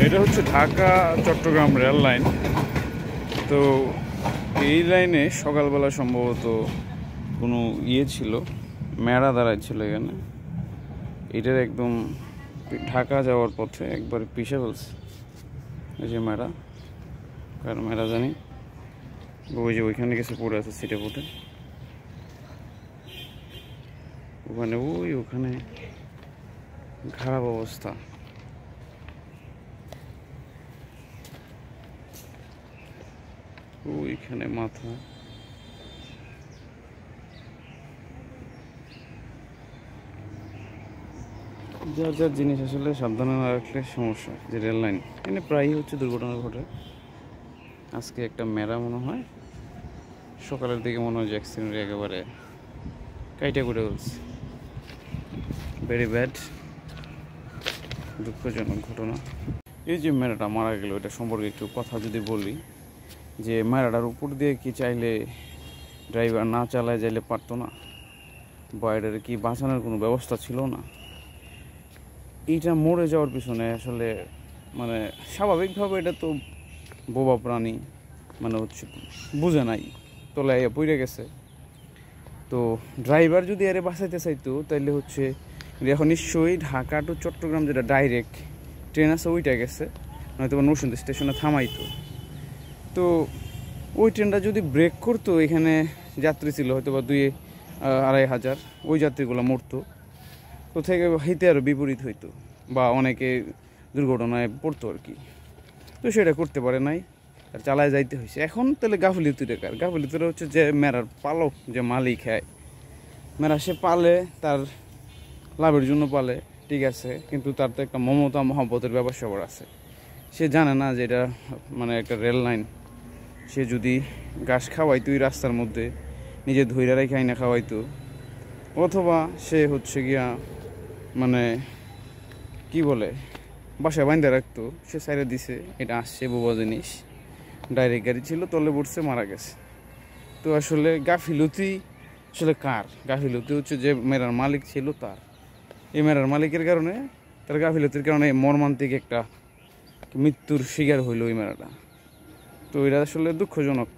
এটা হচ্ছে Dhaka Chittagong rail line. তো এই লাইনে সকালবেলা সম্ভবত কোনো ছিল, মেলা দাঁড়াচ্ছিল এখানে। এটার একদম ঢাকা যাওয়ার পথে একবারে পিষে ফেলছে এই যে মেলা। কার মেলা জানি, ওই যে ওইখানে গেছে পড়ে আছে সিটে ফুটে ওখানে, ওখানে খারাপ অবস্থা। ওইখানে মাথা, যার যার জিনিস আসলে সাবধানে না রাখলে সমস্যা। যে রেল লাইন এখানে প্রায়ই হচ্ছে দুর্ঘটনা ঘটে। আজকে একটা মেলা মনে হয় সকালের দিকে মনে হয় যে অ্যাক্সিডেন্ট একেবারে কাইটা করে বলছে। ভেরি ব্যাড, দুঃখজনক ঘটনা। এই যে মেয়েটা মারা গেল, এটা সম্পর্কে একটু কথা যদি বলি, যে মেয়েটার উপর দিয়ে কি চাইলে ড্রাইভার না চালায় যাইলে পারতো না, বা এটার কি বাঁচানোর কোনো ব্যবস্থা ছিল না? এইটা মরে যাওয়ার পিছনে আসলে মানে স্বাভাবিকভাবে এটা তো বোবা প্রাণী, মানে হচ্ছে বুঝে নাই, তলায় পড়ে গেছে। তো ড্রাইভার যদি আরে বাঁচাইতে চাইতো তাইলে হচ্ছে এখন নিশ্চয়ই ঢাকা টু চট্টগ্রাম যেটা ডাইরেক্ট ট্রেন আছে ওইটা গেছে, নয়তো নরসিংদী স্টেশনে থামাইতো। তো ওই ট্রেনটা যদি ব্রেক করতো, এখানে যাত্রী ছিল হয়তো বা 2,000-2,500, ওই যাত্রীগুলো মরতো। তো থেকে হইতে আরও বিপরীত হইতো, বা অনেকে দুর্ঘটনায় পড়তো আর কি। তো সেটা করতে পারে নাই, আর চালায় যাইতে হয়েছে। এখন তাহলে গাফিলতিটা কার? গাফিলতিটা হচ্ছে যে মেরার পালক, যে মালিক হয় মেরা, সে পালে তার লাভের জন্য পালে, ঠিক আছে, কিন্তু তার তো একটা মমতা মহব্বতের ব্যাপার স্যাপার আছে। সে জানে না যে এটা মানে একটা রেল লাইন। সে যদি ঘাস খাওয়াইতো ওই রাস্তার মধ্যে, নিজে ধৈর্য রেখে না খাওয়াইতো, অথবা সে হচ্ছে গিয়া মানে কি বলে বাসায় বাইন্দা রাখতো, সে সাইডে দিছে, এটা আসছে বোবা জিনিস, ডাইরেক্ট গাড়ি ছিল, তলে পড়ছে, মারা গেছে। তো আসলে গাফিলতি আসলে কার? গাফিলতি হচ্ছে যে মেরার মালিক ছিল তার। এই মেরার মালিকের কারণে, তার গাফিলতির কারণে মর্মান্তিক একটা মৃত্যুর শিকার হইল ওই মেরাটা। তো এটা আসলে দুঃখজনক।